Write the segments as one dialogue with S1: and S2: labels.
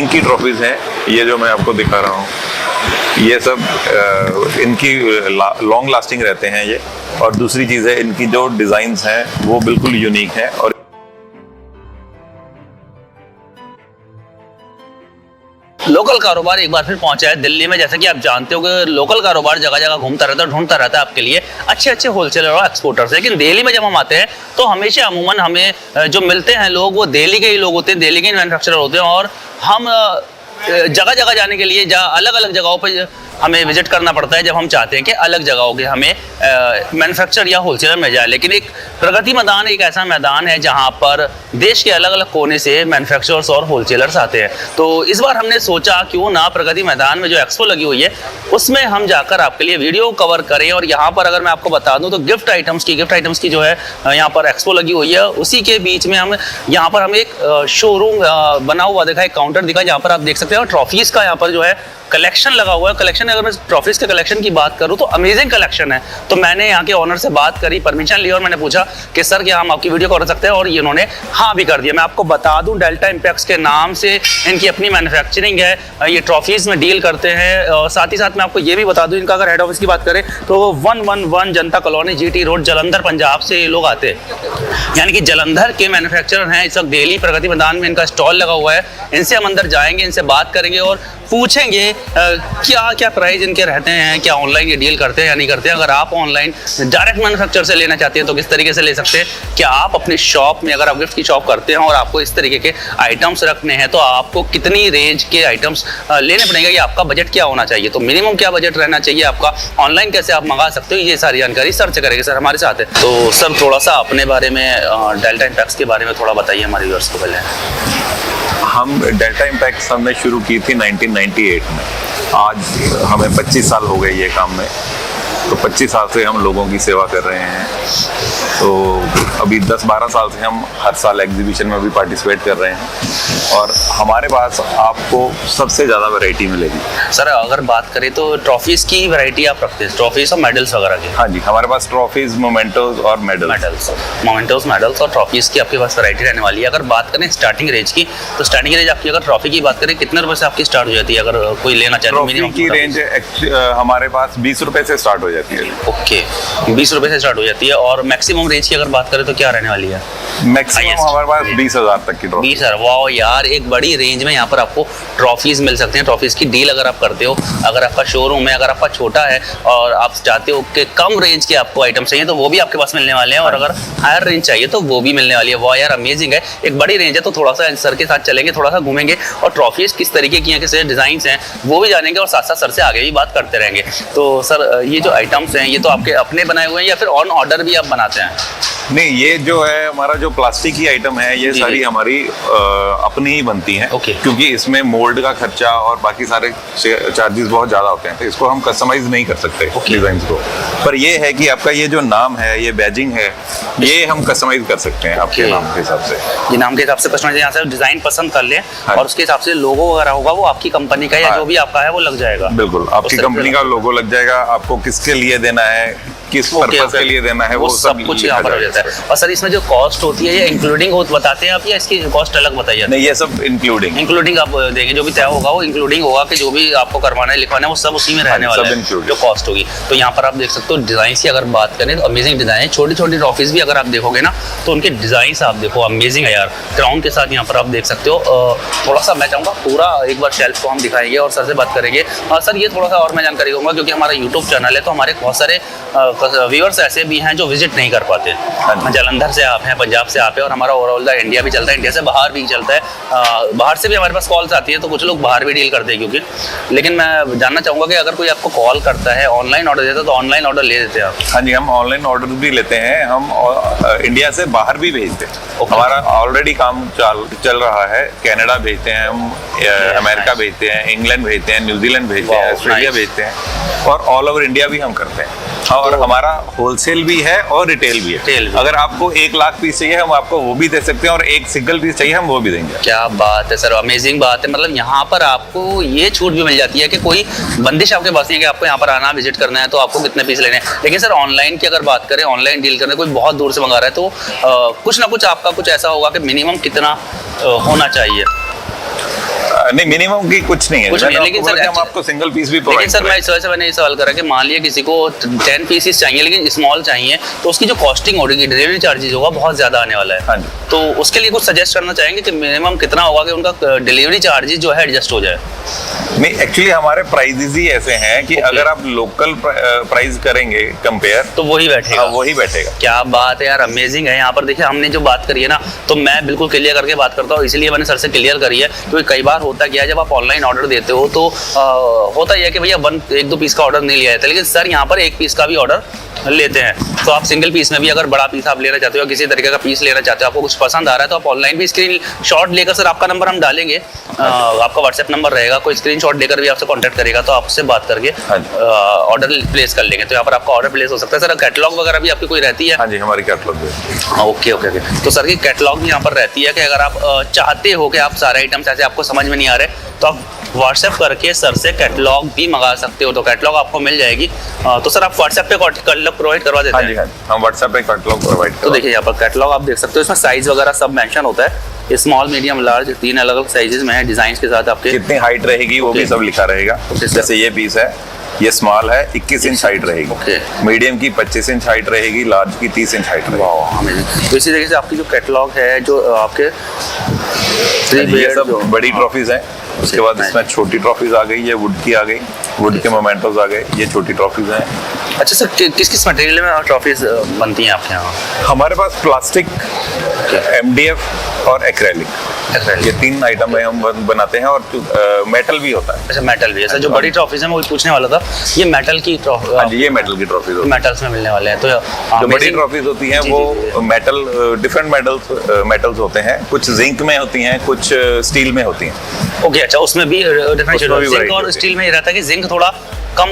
S1: की ट्रॉफीज हैं, ये जो मैं आपको दिखा रहा हूँ, ये सब इनकी लॉन्ग लास्टिंग रहते हैं ये। और दूसरी चीज़ है, इनकी जो डिज़ाइंस हैं वो बिल्कुल यूनिक है। और
S2: लोकल कारोबार एक बार फिर पहुंचा है दिल्ली में। जैसा कि आप जानते हो कि लोकल कारोबार जगह जगह घूमता रहता है, ढूंढता रहता है आपके लिए अच्छे अच्छे होलसेलर और एक्सपोर्टर्स। लेकिन दिल्ली में जब हम आते हैं तो हमेशा अमूमन हमें जो मिलते हैं लोग वो दिल्ली के ही लोग होते हैं, दिल्ली के मैन्युफैक्चरर होते हैं। और हम जगह जगह जाने के लिए अलग अलग जगहों पर हमें विजिट करना पड़ता है जब हम चाहते हैं कि अलग जगहों के हमें मैन्युफैक्चर या होलसेलर मिल जाए। लेकिन एक प्रगति मैदान एक ऐसा मैदान है जहां पर देश के अलग अलग कोने से मैन्युफैक्चरर्स और होलसेलर्स आते हैं। तो इस बार हमने सोचा क्यों ना प्रगति मैदान में जो एक्सपो लगी हुई है उसमें हम जाकर आपके लिए वीडियो कवर करें। और यहाँ पर अगर मैं आपको बता दूं तो गिफ्ट आइटम्स की जो है यहाँ पर एक्सपो लगी हुई है, उसी के बीच में हम यहाँ पर हमें एक शोरूम बना हुआ दिखा, एक काउंटर दिखा जहाँ पर आप देख सकते हैं। और ट्रॉफीज का यहाँ पर जो है कलेक्शन लगा हुआ है। कलेक्शन अगर मैं ट्रॉफीज के कलेक्शन की बात करूं तो अमेजिंग कलेक्शन है। तो मैंने यहाँ के ओनर से बात करी, परमिशन ली और मैंने पूछा कि सर क्या हम आपकी वीडियो कर सकते हैं, और इन्होंने हाँ भी कर दिया। मैं आपको बता दूं डेल्टा इम्पैक्ट्स के नाम से इनकी अपनी मैन्युफैक्चरिंग है, ये ट्रॉफीज में डील करते हैं। और साथ ही साथ मैं आपको ये भी बता दूं, इनका अगर हेड ऑफिस की बात करें तो 111 जनता colony GT road Jalandhar Punjab से ये लोग आते हैं, यानी कि जलंधर के मैन्युफैक्चरर हैं। इस वक्त दिल्ली प्रगति मैदान में इनका स्टॉल लगा हुआ है। इनसे हम अंदर जाएंगे, इनसे बात करेंगे और पूछेंगे क्या क्या प्राइस इनके रहते हैं, क्या ऑनलाइन ये डील करते हैं या नहीं करते हैं। अगर आप ऑनलाइन डायरेक्ट मैन्युफैक्चरर से लेना चाहते हैं तो किस तरीके से ले सकते हैं। क्या आप अपने शॉप में अगर आप गिफ्ट की शॉप करते हैं और आपको इस तरीके के आइटम्स रखने हैं तो आपको कितनी रेंज के आइटम्स लेने पड़ेंगे, कि आपका बजट क्या होना चाहिए, तो मिनिमम क्या बजट रहना चाहिए आपका, ऑनलाइन कैसे आप मंगा सकते हो, ये सारी जानकारी सर्च करेंगे सर हमारे साथ है। तो सर थोड़ा सा अपने बारे में डेल्टा इम्पैक्ट्स के बारे में थोड़ा बताइए हमारे व्यूअर्स को पहले।
S1: हम डेल्टा इम्पैक्ट्स हमने शुरू की थी 1998 में। आज हमें 25 साल हो गए ये काम में। तो 25 साल से हम लोगों की सेवा कर रहे हैं। तो अभी 10-12 साल से हम हर साल एग्जीबिशन में भी पार्टिसिपेट कर रहे हैं और हमारे पास आपको सबसे ज़्यादा वैरायटी मिलेगी।
S2: सर अगर बात करें तो ट्रॉफीज़ की वैरायटी आप रखते हैं, ट्रॉफीज़ और मेडल्स वगैरह की?
S1: हाँ जी, हमारे पास ट्रॉफीज़, मोमेंटोज और मेडल्स
S2: और ट्रॉफीज़ की आपके पास वैरायटी रहने वाली है। अगर बात करें स्टार्टिंग रेंज की तो स्टार्टिंग रेंज आपकी, अगर ट्रॉफी की बात करें, कितने रुपए से आपकी स्टार्ट हो जाती है अगर कोई लेना चाहे?
S1: ट्रॉफी की रेंज हमारे पास 20 रुपए से स्टार्ट हो जाती है।
S2: ओके, 20 रुपए से स्टार्ट हो जाती है। और मैक्सिमम रेंज की अगर बात करें तो क्या रहने वाली है?
S1: मैक्सिमम हमारे पास 20,000 तक की ट्रॉफी।
S2: 20,000, वाह यार, एक बड़ी रेंज में यहाँ पर आपको ट्रॉफीज मिल सकते हैं। ट्रॉफीज की डील अगर आप करते हो, अगर आपका शोरूम है, अगर आपका छोटा है और आप चाहते हो कि कम रेंज के आपको आइटम चाहिए तो वो भी आपके पास मिलने वाले हैं, और अगर हायर रेंज चाहिए तो वो भी मिलने वाली है। वाह यार, अमेजिंग है। एक बड़ी रेंज है तो थोड़ा सा सर के साथ चलेंगे, थोड़ा सा घूमेंगे और ट्रॉफीज किस तरीके की हैं, किस डिजाइन हैं वो भी जानेंगे और साथ साथ सर से आगे भी बात करते रहेंगे। तो सर ये जो आइटम्स हैं ये तो आपके अपने बनाए हुए हैं या फिर ऑन ऑर्डर भी आप बनाते हैं?
S1: नहीं, ये जो है हमारा जो प्लास्टिक की आइटम है ये सारी हमारी अपनी ही बनती हैं। क्योंकि इसमें मोल्ड का खर्चा और बाकी सारे चार्जेस बहुत ज़्यादा होते हैं, तो इसको हम कस्टमाइज नहीं कर सकते डिजाइन को। पर ये है कि आपका ये जो नाम है, ये बैजिंग है, ये हम कस्टमाइज कर सकते हैं आपके नाम के हिसाब से।
S2: ये नाम के हिसाब से कस्टमाइज, यहाँ से डिजाइन पसंद कर लें और उसके हिसाब से लोगो वगैरह होगा वो आपकी कंपनी का या जो भी आपका है वो लग जाएगा।
S1: बिल्कुल, आपकी कंपनी का लोगो लग जाएगा। आपको किसके लिए देना है, किस पर्पस के लिए देना है, वो सब
S2: कुछ यहाँ पर हो जाता है। और सर इसमें जो कॉस्ट होती है ये इंक्लूडिंग बताते हैं आप या इसकी कॉस्ट अलग बताइए?
S1: नहीं, ये सब इंक्लूडिंग
S2: आप देंगे, जो भी तय होगा वो इंक्लूडिंग होगा कि जो भी आपको करवाना है, लिखवाना है वो सब उसी में रहने वाला है जो कॉस्ट होगी। तो यहाँ पर आप देख सकते हो डिजाइन की अगर बात करें तो अमेजिंग डिजाइन है। छोटी छोटी ट्रॉफीज भी अगर आप देखोगे ना तो उनके डिजाइन आप देखो, अमेजिंग है यार। क्राउन के साथ यहाँ पर आप देख सकते हो। थोड़ा सा मैं चाहूँगा पूरा एक बार शेल्फ को हम दिखाएंगे और सर से बात करेंगे। सर ये थोड़ा सा और मैं जानकारी दूंगा क्योंकि हमारा यूट्यूब चैनल है तो हमारे बहुत सारे व्यूअर्स ऐसे भी हैं जो विजिट नहीं कर पाते। जलंधर से आप हैं, पंजाब से आप हैं और हमारा ओवरऑल द इंडिया भी चलता है, इंडिया से बाहर भी चलता है। बाहर से भी हमारे पास कॉल्स आती है तो कुछ लोग बाहर भी डील करते हैं क्योंकि। लेकिन मैं जानना चाहूँगा कि अगर कोई आपको कॉल करता है, ऑनलाइन ऑर्डर देता है तो ऑनलाइन ऑर्डर ले देते हैं आप?
S1: हाँ जी, हम ऑनलाइन ऑर्डर भी लेते हैं, हम इंडिया से बाहर भी भेजते हैं। हमारा ऑलरेडी काम चल रहा है। कनाडा भेजते हैं हम, अमेरिका भेजते हैं, इंग्लैंड भेजते हैं, न्यूजीलैंड भेजते हैं, ऑस्ट्रेलिया भेजते हैं और ऑल ओवर इंडिया भी हम करते हैं। और हमारा होलसेल भी है और रिटेल भी है। अगर आपको 1 लाख पीस चाहिए हम आपको वो भी दे सकते हैं और एक सिंगल पीस चाहिए हम वो भी देंगे।
S2: क्या बात है सर, अमेजिंग बात है। मतलब यहाँ पर आपको ये छूट भी मिल जाती है कि कोई बंदिश आपके पास नहीं है कि आपको यहाँ पर आना, विजिट करना है तो आपको कितने पीस लेने हैं। लेकिन सर ऑनलाइन की अगर बात करें, ऑनलाइन डील करने, कोई बहुत दूर से मंगा रहा है तो कुछ ना कुछ आपका कुछ ऐसा होगा कि मिनिमम कितना होना चाहिए?
S1: नहीं, मिनिमम की कुछ नहीं है,
S2: कुछ नहीं है, लेकिन सर
S1: हम आपको सिंगल पीस भी
S2: लेकिन
S1: प्रोवाइड
S2: सर मैं इस वजह से मैंने ये सवाल करा कि मान लिया किसी को 10 पीसेस चाहिए लेकिन स्मॉल चाहिए, तो उसकी जो कॉस्टिंग होगी, डिलीवरी चार्जेस होगा बहुत ज्यादा आने वाला है।
S1: हाँ जी।
S2: तो उसके लिए कुछ सजेस्ट करना चाहेंगे कि मिनिमम कितना होगा कि उनका डिलीवरी चार्जेस जो है एडजस्ट हो जाए?
S1: नहीं, एक्चुअली हमारे प्राइजेस ही ऐसे हैं कि अगर आप लोकल प्राइस करेंगे कंपेयर
S2: तो वही बैठेगा।
S1: वही बैठेगा।
S2: क्या बात है यार, अमेजिंग है। यहाँ पर देखिए हमने जो बात करी है ना, तो मैं बिल्कुल क्लियर करके बात करता हूँ, इसलिए मैंने सर से क्लियर करी है, क्योंकि कई बार होता क्या है जब आप ऑनलाइन ऑर्डर देते हो तो होता यह है कि भैया 1-2 पीस का ऑर्डर नहीं लिया जाता, लेकिन सर यहाँ पर 1 पीस का भी ऑर्डर लेते हैं। तो आप सिंगल पीस में भी अगर बड़ा पीस आप लेना चाहते हो, किसी तरीके का पीस लेना चाहते हो, आपको कुछ पसंद आ रहा है, तो आप ऑनलाइन भी स्क्रीन शॉट लेकर, सर आपका नंबर हम डालेंगे, आपका व्हाट्सएप नंबर रहेगा, कोई स्क्रीन शॉट लेकर भी आपसे कॉन्टैक्ट करेगा तो आपसे बात करके ऑर्डर प्लेस कर लेंगे। तो यहाँ पर आपका ऑर्डर प्लेस हो सकता है। सर कैटलॉग वगैरह भी आपकी कोई रहती है?
S1: हाँ जी, हमारी कैटलॉग।
S2: Okay okay okay. तो सर की कैटलॉग भी यहाँ पर रहती है कि अगर आप चाहते हो कि आप सारे आइटम्स ऐसे आपको समझ में नहीं आ रहे तो आप व्हाट्सएप करके सर से कैटलॉग भी मंगा सकते हो, तो कैटलॉग आपको मिल जाएगी। तो सर आप व्हाट्सएप पे कैटलॉग प्रोवाइड करवा देते हैं?
S1: हाँ जी, हम व्हाट्सएप पे कैटलॉग प्रोवाइड।
S2: तो देखिए यहाँ पर कैटलॉग आप देख सकते हो, इसमें साइज वगैरह सब मेंशन होता है, स्मॉल मीडियम लार्ज 3 अलग अलग साइजेस में है, डिजाइन के साथ आपके
S1: कितनी हाइट रहेगी वो भी सब लिखा रहेगा। जैसे ये पीस है, ये स्मॉल है, 21 इंच हाइट रहेगी, मीडियम की 25 इंच हाइट रहेगी, लार्ज की 30 इंच हाइट रहेगी।
S2: तो इसी तरीके से आपकी जो कैटलॉग है, जो आपके
S1: ये सब बड़ी ट्रॉफीज हैं। उसके बाद इसमें छोटी ट्रॉफीज आ गई, ये वुड की आ गई, वुड के मोमेंटोज आ गए, ये छोटी ट्रॉफीज हैं।
S2: अच्छा सर, किस किस मटेरियल में ट्रॉफीज बनती हैं आपके यहाँ?
S1: हमारे पास प्लास्टिक, MDF और एक्रेलिक, ये 3 आइटम में हम बनाते हैं, और मेटल भी होता है।
S2: अच्छा, मेटल भी है सर। जो बड़ी ट्रॉफीज है मैं वही पूछने वाला था, ये मेटल की ट्रॉफी?
S1: हाँ जी, ये मेटल की ट्रॉफीज होती है,
S2: मेटल्स में मिलने वाले हैं। तो
S1: जो बड़ी ट्रॉफीज होती हैं वो मेटल, डिफरेंट मेटल्स होते हैं, कुछ जिंक में होती हैं, कुछ स्टील में होती हैं।
S2: ओके, अच्छा, उसमें भी डिफरेंशिएट जिंक और स्टील में ये रहता है कि जिंक थोड़ा कम,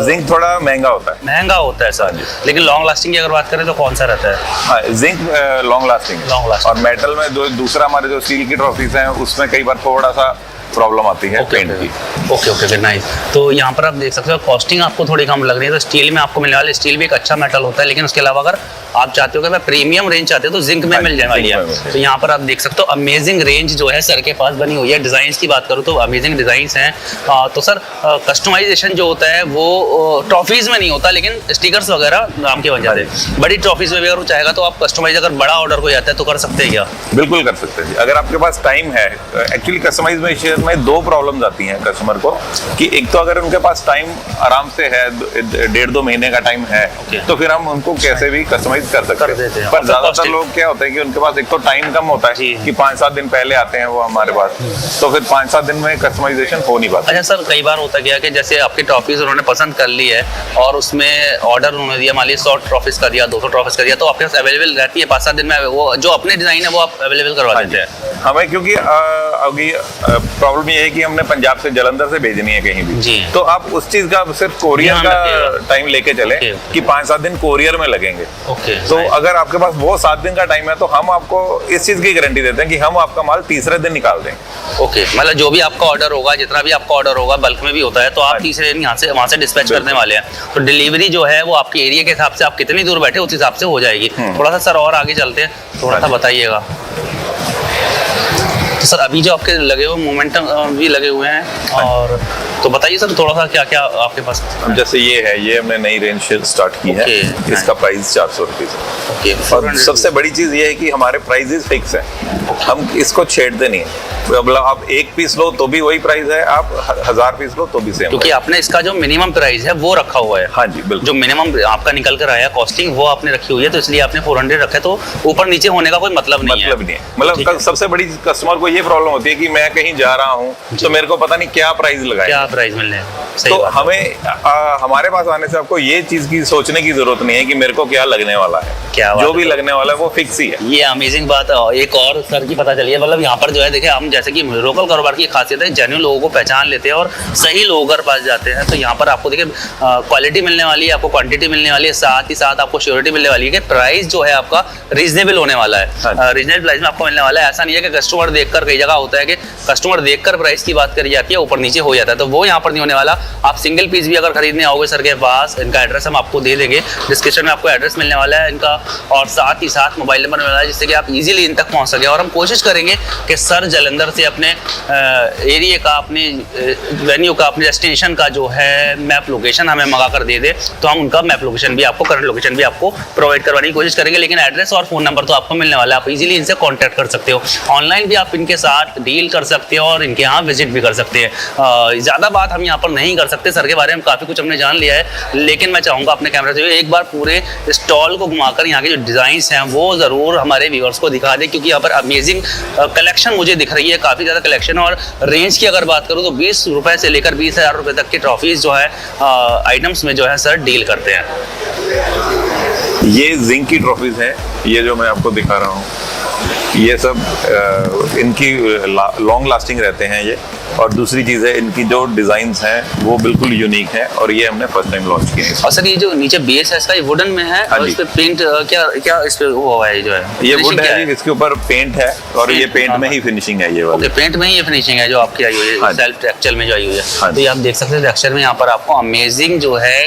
S1: जिंक थोड़ा महंगा होता है।
S2: महंगा होता है सर, लेकिन लॉन्ग लास्टिंग की अगर बात करें तो कौन सा रहता है?
S1: हाँ, जिंक लॉन्ग लास्टिंग, और मेटल में जो दूसरा हमारे जो स्टील की ट्रॉफीज हैं उसमें कई बार थोड़ा सा प्रॉब्लम आती है पेंट की।
S2: Okay okay nice. तो यहाँ पर आप देख सकते हो कॉस्टिंग आपको थोड़ी कम लग रही है, तो स्टील में आपको मिलने वाले, स्टील भी एक अच्छा मेटल होता है, लेकिन उसके अलावा अगर आप चाहते हो कि मैं प्रीमियम रेंज चाहते हो तो जिंक में मिल जाने वाली है। तो यहाँ पर आप देख सकते हो अमेजिंग रेंज जो है सर के पास बनी हुई है। डिजाइन की बात करूँ तो अमेजिंग डिजाइन हैं। तो सर कस्टमाइजेशन जो होता है वो ट्रॉफीज में नहीं होता, लेकिन स्टिकर्स वगैरह नाम के बन जाते हैं। बड़ी ट्रॉफीज में भी अगर चाहेगा तो आप कस्टमाइज, अगर बड़ा ऑर्डर कोई आता है तो कर सकते हैं क्या? बिल्कुल
S1: कर सकते हैं, अगर आपके पास टाइम है। एक्चुअली कस्टमाइजेशन में 2 प्रॉब्लम्स आती हैं कस्टमर को, कि एक तो अगर उनके पास टाइम आराम से है, 1.5-2 महीने का टाइम है, तो फिर हम उनको कैसे भी कस्टमाइज कर सकते हैं। पर ज्यादातर लोग क्या होता है कि उनके पास एक तो टाइम कम होता है कि 5-7 दिन पहले आते हैं वो हमारे पास, तो फिर 5-7 दिन में कस्टमाइजेशन हो नहीं पाता।
S2: अच्छा सर, कई बार होता गया कि जैसे आपकी ट्रॉफीज उन्होंने पसंद कर ली है और उसमें ऑर्डर उन्होंने दिया, मान लीजिए 100 ट्रॉफीज का दिया, 200 ट्रॉफीज का दिया, तो आपके पास अवेलेबल रहती है 5-7 दिन में, वो जो अपने डिजाइन है वो आप अवेलेबल करवा देते हैं?
S1: हमें क्योंकि अभी प्रॉब्लम ये है कि हमने पंजाब से, जलंधर से भेजनी है कहीं भी, तो आप उस चीज का सिर्फ कोरियर का टाइम लेके चले कि 5-7 दिन कोरियर में लगेंगे। तो अगर आपके पास वो 7 दिन का टाइम है तो हम आपको इस चीज की गारंटी देते हैं कि हम आपका माल तीसरे दिन निकाल देंगे।
S2: ओके, मतलब जो भी आपका ऑर्डर होगा, जितना भी आपका ऑर्डर होगा, बल्क में भी होता है, तो आप तीसरे दिन वहाँ से डिस्पैच करने वाले हैं। तो डिलीवरी जो है वो आपके एरिया के हिसाब से, आप कितनी दूर बैठे उस हिसाब से हो जाएगी। थोड़ा सा सर और आगे चलते हैं, थोड़ा सा बताइएगा। तो सर अभी जो आपके लगे हुए मोमेंटम भी लगे हुए हैं, और तो बताइए सर थोड़ा सा क्या क्या आपके पास?
S1: जैसे ये है, ये हमने नई रेंज स्टार्ट की है, इसका प्राइस 400 रुपीज है। और सबसे बड़ी चीज ये है कि हमारे प्राइजेस फिक्स है, हम इसको छेड़ते नहीं है। मतलब आप 1 पीस लो तो भी वही प्राइस है, आप 1000 पीस लो तो भी सेम,
S2: क्योंकि आपने इसका जो मिनिमम प्राइस है वो रखा हुआ है।
S1: हाँ जी बिल्कुल,
S2: जो मिनिमम आपका निकल कर आया कॉस्टिंग वो आपने रखी हुई है, तो इसलिए आपने 400 रखा है, तो ऊपर नीचे होने का कोई मतलब नहीं है।
S1: मतलब सबसे बड़ी कस्टमर को ये प्रॉब्लम होती है कि मैं कहीं जा रहा हूँ तो मेरे को पता नहीं क्या प्राइस लगाए,
S2: क्या प्राइस मिलने हैं।
S1: तो हमें हमारे पास आने से आपको ये चीज की सोचने की जरूरत नहीं है कि मेरे को क्या लगने वाला है,
S2: क्या
S1: जो भी लगने वाला है वो फिक्स ही है।
S2: ये अमेजिंग बात एक और सर की पता चली है, मतलब यहाँ पर जो है देखिए, हम जैसे कि लोकल कारोबार की खासियत है, जेन्युइन लोगों को पहचान लेते हैं और सही लोगों के पास जाते हैं। तो यहाँ पर आपको देखिए क्वालिटी मिलने वाली है, आपको क्वांटिटी मिलने वाली है, साथ ही साथ आपको श्योरिटी मिलने वाली है कि प्राइस जो है आपका रीजनेबल होने वाला है। रीजनेबल प्राइस में आपको मिलने वाला है। ऐसा नहीं है कि कस्टमर देखकर, कई जगह होता है कि कस्टमर देखकर प्राइस की बात करी जाती है, ऊपर नीचे हो जाता है, तो वो यहाँ पर नहीं होने वाला। आप सिंगल पीस भी अगर खरीदने आओगे सर के पास, इनका एड्रेस हम आपको दे देंगे, डिस्क्रिप्शन में आपको एड्रेस मिलने वाला है, इनका और साथ ही साथ मोबाइल नंबर मिला है जिससे कि आप इजीली इन तक पहुंच सके। और हम कोशिश करेंगे कि सर जालंधर से अपने एरिया का, अपने वेन्यू का, अपने डेस्टिनेशन का जो है मैप लोकेशन हमें मंगा कर दे दे, तो हम उनका मैप लोकेशन भी आपको, करंट लोकेशन भी आपको प्रोवाइड करवाने की कोशिश करेंगे। लेकिन एड्रेस और फ़ोन नंबर तो आपको मिलने वाला है, आप इजीली इनसे कॉन्टैक्ट कर सकते हो। ऑनलाइन भी आप इनके साथ डील कर सकते हो और इनके यहाँ विजिट भी कर सकते हैं। ज़्यादा बात हम यहाँ पर नहीं कर सकते, सर के बारे में काफ़ी कुछ हमने जान लिया है, लेकिन मैं चाहूँगा अपने कैमरे से एक बार पूरे स्टॉल को घुमाकर यहाँ के जो डिज़ाइंस हैं वो ज़रूर हमारे व्यूअर्स को दिखा दें, क्योंकि यहाँ पर अमेजिंग कलेक्शन मुझे दिख रही है, काफ़ी ज़्यादा कलेक्शन। और रेंज की अगर बात करूँ तो 20 रुपये से लेकर 20,000 रुपये तक की ट्रॉफीज़ जो है आइटम्स में जो है सर डील करते हैं।
S1: ये जिंक की ट्रॉफीज हैं, ये जो मैं आपको दिखा रहा हूँ, ये सब इनकी लॉन्ग लास्टिंग रहते हैं ये। और दूसरी चीज़ है, इनकी जो डिज़ाइंस हैं वो बिल्कुल यूनिक है और ये हमने फर्स्ट टाइम लॉन्च किए हैं।
S2: और सर ये जो नीचे बेस है इसका, ये वुडन में है और इस पे पेंट क्या इस पे वो हुआ है जो है,
S1: ये वुड है, इसके ऊपर पेंट है और ये पेंट में ही फिनिशिंग है ये वाली।
S2: ओके, पेंट में ही ये फिनिशिंग है जो आपकी आई हुई है, सेल्फ टेक्सचर में जो आई हुई है। तो ये आप देख सकते हैं टेक्सचर में यहाँ पर आपको अमेजिंग जो है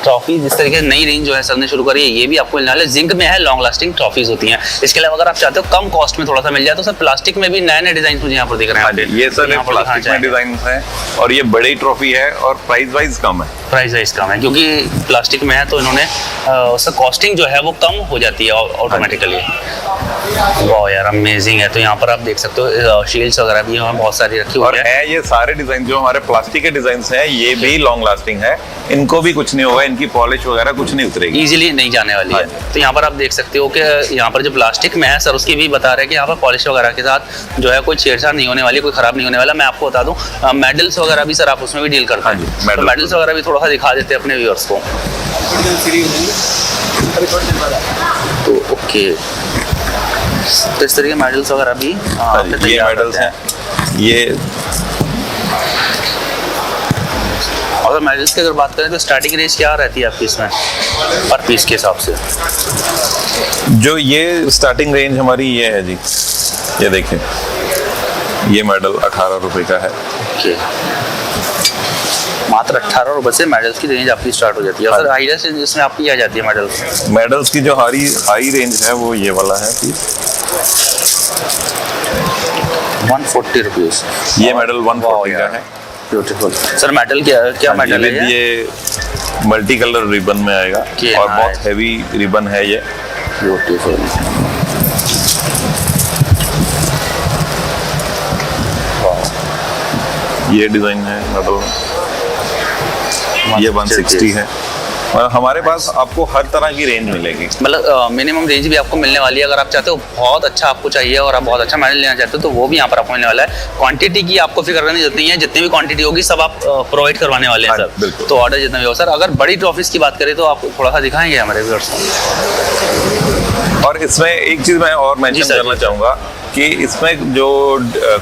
S2: ट्रॉफी, जिस तरीके से नई रेंज जो है सर ने शुरू करी है, ये भी आपको मिलने वाला है। जिंक में है, लॉन्ग लास्टिंग ट्रॉफीज होती हैं। इसके अलावा अगर आप चाहते हो कम कॉस्ट में थोड़ा सा मिल जाए तो सर प्लास्टिक में भी नए नए डिजाइन मुझे यहाँ पर दिख रहे हैं।
S1: ये सर प्लास्टिक में डिजाइन है और ये बड़ी ट्रॉफी है और प्राइस वाइज कम है।
S2: प्राइस वाइज कम है क्योंकि प्लास्टिक में है तो इन्होंने उसका कॉस्टिंग जो है वो कम हो जाती है ऑटोमेटिकली। वाह यार अमेजिंग है। तो यहाँ पर आप देख सकते हो शील्ड्स वगैरह भी यहाँ बहुत सारी रखी हुई
S1: है। ये सारे डिजाइन जो हमारे प्लास्टिक के डिजाइन हैं ये भी लॉन्ग लास्टिंग है, इनको भी कुछ नहीं होगा, इनकी पॉलिश वगैरह कुछ नहीं उतरेगी,
S2: इजीली नहीं जाने वाली है। तो यहाँ पर आप देख सकते हो कि यहाँ पर जो प्लास्टिक में है सर उसकी भी बता रहे हैं कि यहाँ पर पॉलिश वगैरह के साथ जो है कोई छेड़छाड़ नहीं होने वाली, कोई खराब नहीं होने वाला। मैं आपको बता दूँ मेडल्स वगैरह भी सर आप उसमें भी डील करते हैं, तो मेडल्स वगैरह भी थोड़ा सा दिखा देते हैं अपने व्यूअर्स को। तो ओके, तो इस तरीके मेडल्स वगैरह भी
S1: ये मेडल्स हैं ये।
S2: अगर मेडल्स की अगर बात करें तो स्टार्टिंग रेंज क्या रहती है आपकी इसमें पर पीस के हिसाब से?
S1: जो ये स्टार्टिंग रेंज हमारी ये है जी, ये देखिए ये मेडल 18 रुपए का है।
S2: ओके, मात्र 18 रुपए से मेडल्स की रेंज आपकी स्टार्ट हो जाती है। और हाई रेंज जिसमें आपकी आ जाती है
S1: मेडल्स की जो हाई रेंज है वो ये वाला है पीस
S2: 140 रुपीज।
S1: ये मेडल 140 का है।
S2: Beautiful sir. मेडल क्या मेडल है
S1: ये? मल्टी कलर रिबन में आएगा और बहुत हैवी रिबन है ये।
S2: ब्यूटीफुल।
S1: ये डिजाइन है मेडल, ये 160 है। और हमारे पास आपको हर तरह की रेंज मिलेगी,
S2: मतलब मिनिमम रेंज भी आपको मिलने वाली है। अगर आप चाहते हो बहुत अच्छा आपको चाहिए और आप बहुत अच्छा मेडल लेना चाहते हो तो वो भी यहाँ पर आपको मिलने वाला है। क्वांटिटी की आपको फिक्र करने की जरूरत नहीं है, जितनी भी क्वांटिटी होगी सब आप प्रोवाइड करवाने वाले हैं सर। तो ऑर्डर जितना भी हो सर। अगर बड़ी ट्रॉफीज की बात करें तो आप थोड़ा सा दिखाएंगे हमारे व्यूअर्स को।
S1: और इसमें एक चीज मैं और मेंशन करना चाहूंगा कि इसमें जो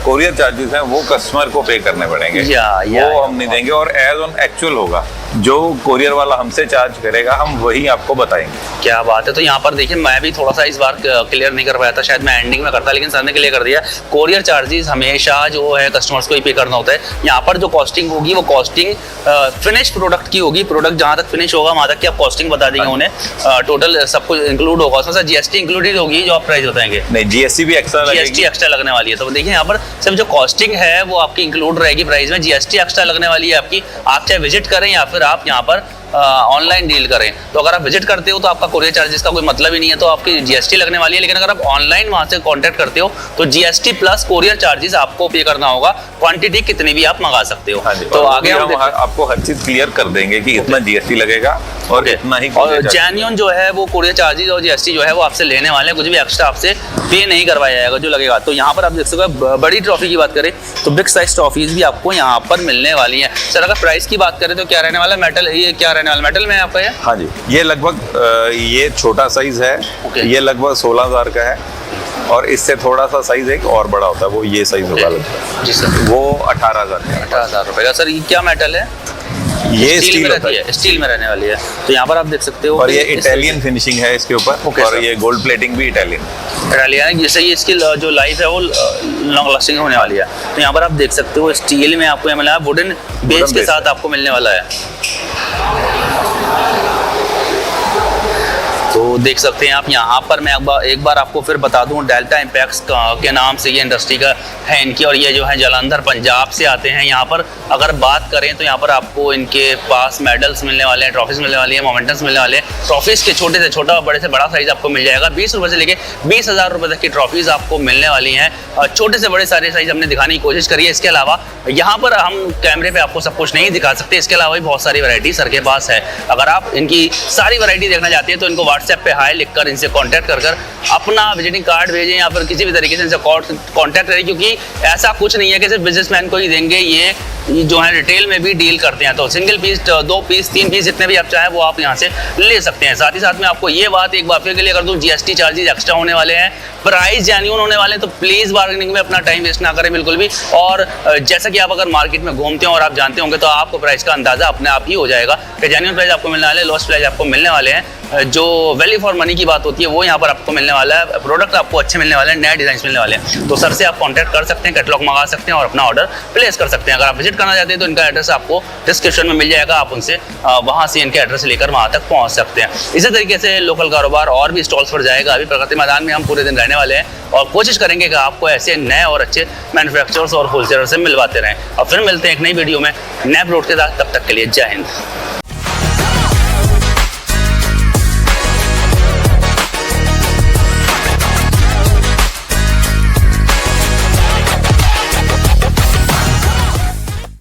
S1: कोरियर चार्जेस हैं वो कस्टमर को पे करने पड़ेंगे, वो हम नहीं देंगे और एज ऑन एक्चुअल होगा। जो कोरियर वाला हमसे चार्ज करेगा हम वही आपको बताएंगे।
S2: क्या बात है। तो यहाँ पर देखिए मैं भी थोड़ा सा इस बार क्लियर नहीं कर पाया था, शायद मैं एंडिंग में करता, लेकिन सर ने क्लियर कर दिया। कोरियर चार्जेस हमेशा जो है कस्टमर्स को ही पे करना होता है। यहाँ पर जो कॉस्टिंग होगी वो कॉस्टिंग फिनिश प्रोडक्ट की होगी। प्रोडक्ट जहाँ तक फिनिश होगा वहाँ तक की आप कॉस्टिंग बता देंगे उन्हें, टोटल सब कुछ इंक्लूड होगा उसमें। सर जीएसटी इंक्लूडेड होगी जो आप प्राइस बताएंगे?
S1: नहीं, जीएसटी भी एक्स्ट्रा,
S2: जीएसटी एक्स्ट्रा लगने वाली है। तो देखिए यहाँ पर सिर्फ जो कॉस्टिंग है वो आपकी इंक्लूड रहेगी प्राइस में, जीएसटी एक्स्ट्रा लगने वाली है आपकी। आप चाहे विजिट करें या फिर आप यहाँ पर ऑनलाइन डील करें। तो अगर आप विजिट करते हो तो आपका कोरियर चार्जेस का कोई मतलब ही नहीं है, तो आपकी जीएसटी लगने वाली है। लेकिन अगर आप ऑनलाइन वहां से कांटेक्ट करते हो तो जीएसटी प्लस कोरियर चार्जेस आपको पे करना होगा, क्वांटिटी कितनी भी आप मंगा सकते हो।
S1: तो आगे हम आपको हर चीज क्लियर कर देंगे कि इतना जीएसटी लगेगा और इतना ही।
S2: और जेन्युइन जो है वो कोरियर चार्जेस और जीएसटी जो है वो आपसे लेने वाले हैं, कुछ भी एक्स्ट्रा आपसे पे नहीं करवाया जाएगा जो लगेगा। तो यहाँ पर आप देख सकते हो बड़ी ट्रॉफी की बात करें तो बिग साइज ट्रॉफीज भी आपको यहाँ पर मिलने वाली है। सर अगर प्राइस की बात करें तो क्या रहने वाला मेटल, ये क्या रहने वाला मेटल में आपका?
S1: हाँ जी, ये लगभग ये छोटा साइज है, ये लगभग 16,000 का है और इससे थोड़ा सा साइज एक और बड़ा होता है, वो ये साइज होगा
S2: जी सर,
S1: वो 18,000 का।
S2: 18,000 रुपए का। सर ये क्या मेटल है?
S1: ये
S2: स्टील में रहती है, स्टील में रहने वाली है। तो यहाँ पर आप देख सकते हो
S1: और ये इटालियन फिनिशिंग है इसके ऊपर और ये गोल्ड प्लेटिंग भी इटालियन।
S2: जैसे ये इसकी जो लाइफ है वो लॉन्ग लास्टिंग होने वाली है। तो यहाँ पर आप देख सकते हो स्टील में आपको मिला है, वुडन बेस के साथ आपको मिलने वाला है। तो देख सकते हैं आप यहाँ पर मैं एक बार आपको फिर बता दूं, डेल्टा इम्पैक्ट्स के नाम से ये इंडस्ट्री का है इनकी, और ये जो है जालंधर पंजाब से आते हैं। यहाँ पर अगर बात करें तो यहाँ पर आपको इनके पास मेडल्स मिलने वाले हैं, ट्रॉफीज मिलने वाली है, मोमेंटम्स मिलने वाले हैं। ट्रॉफीज के छोटे से छोटा, बड़े से बड़ा साइज आपको मिल जाएगा। 20 रुपये से लेके 20,000 रुपये तक की ट्रॉफीज आपको मिलने वाली हैं। छोटे से बड़े सारे साइज हमने दिखाने की कोशिश करी है। इसके अलावा यहाँ पर हम कैमरे पे आपको सब कुछ नहीं दिखा सकते, इसके अलावा भी बहुत सारी वैरायटी सर के पास है। अगर आप इनकी सारी वैरायटी देखना चाहते हैं तो इनको व्हाट्सएप पे हाई लिखकर इनसे कांटेक्ट कर अपना विजिटिंग कार्ड भेजें या फिर किसी भी तरीके से इनसे कांटेक्ट करें, क्योंकि ऐसा कुछ नहीं है कि सिर्फ बिजनेसमैन को ही देंगे, ये जो है रिटेल में भी डील करते हैं। तो सिंगल पीस, 2 पीस, 3 पीस जितने भी आप चाहें वो आप यहाँ से ले सकते हैं। साथ ही साथ में आपको ये बात एक बार फिर के लिए कर दूँ, GST चार्जेस एक्स्ट्रा होने वाले हैं, प्राइस जेन्युइन होने वाले हैं, तो प्लीज़ बार्गेनिंग में अपना टाइम वेस्ट ना करें बिल्कुल भी। और जैसा कि आप अगर मार्केट में घूमते हैं और आप जानते होंगे तो आपको प्राइस का अंदाजा अपने आप ही हो जाएगा कि जेन्युइन प्राइस आपको मिलने वाले हैं, लॉस्ट प्राइस आपको मिलने वाले हैं। जो वैल्यू फॉर मनी की बात होती है वो यहाँ पर आपको मिलने वाला है। प्रोडक्ट आपको अच्छे मिलने वाले हैं, नए डिजाइन मिलने वाले हैं। तो सर से आप कांटेक्ट कर सकते हैं, कैटलॉग मंगा सकते हैं और अपना ऑर्डर प्लेस कर सकते हैं। अगर आप विजिट करना चाहते हैं तो इनका एड्रेस आपको डिस्क्रिप्शन में मिल जाएगा, आप उनसे वहाँ से इनके एड्रेस लेकर वहाँ तक पहुँच सकते हैं। इसी तरीके से लोकल कारोबार और भी स्टॉल्स पर जाएगा। अभी प्रगति मैदान में हम पूरे दिन रहने वाले हैं और कोशिश करेंगे कि आपको ऐसे नए और अच्छे मैन्युफैक्चरर्स और होलसेलर से मिलवाते रहें। और फिर मिलते हैं एक नई वीडियो में नए प्रोडक्ट के साथ, तब तक के लिए जय हिंद।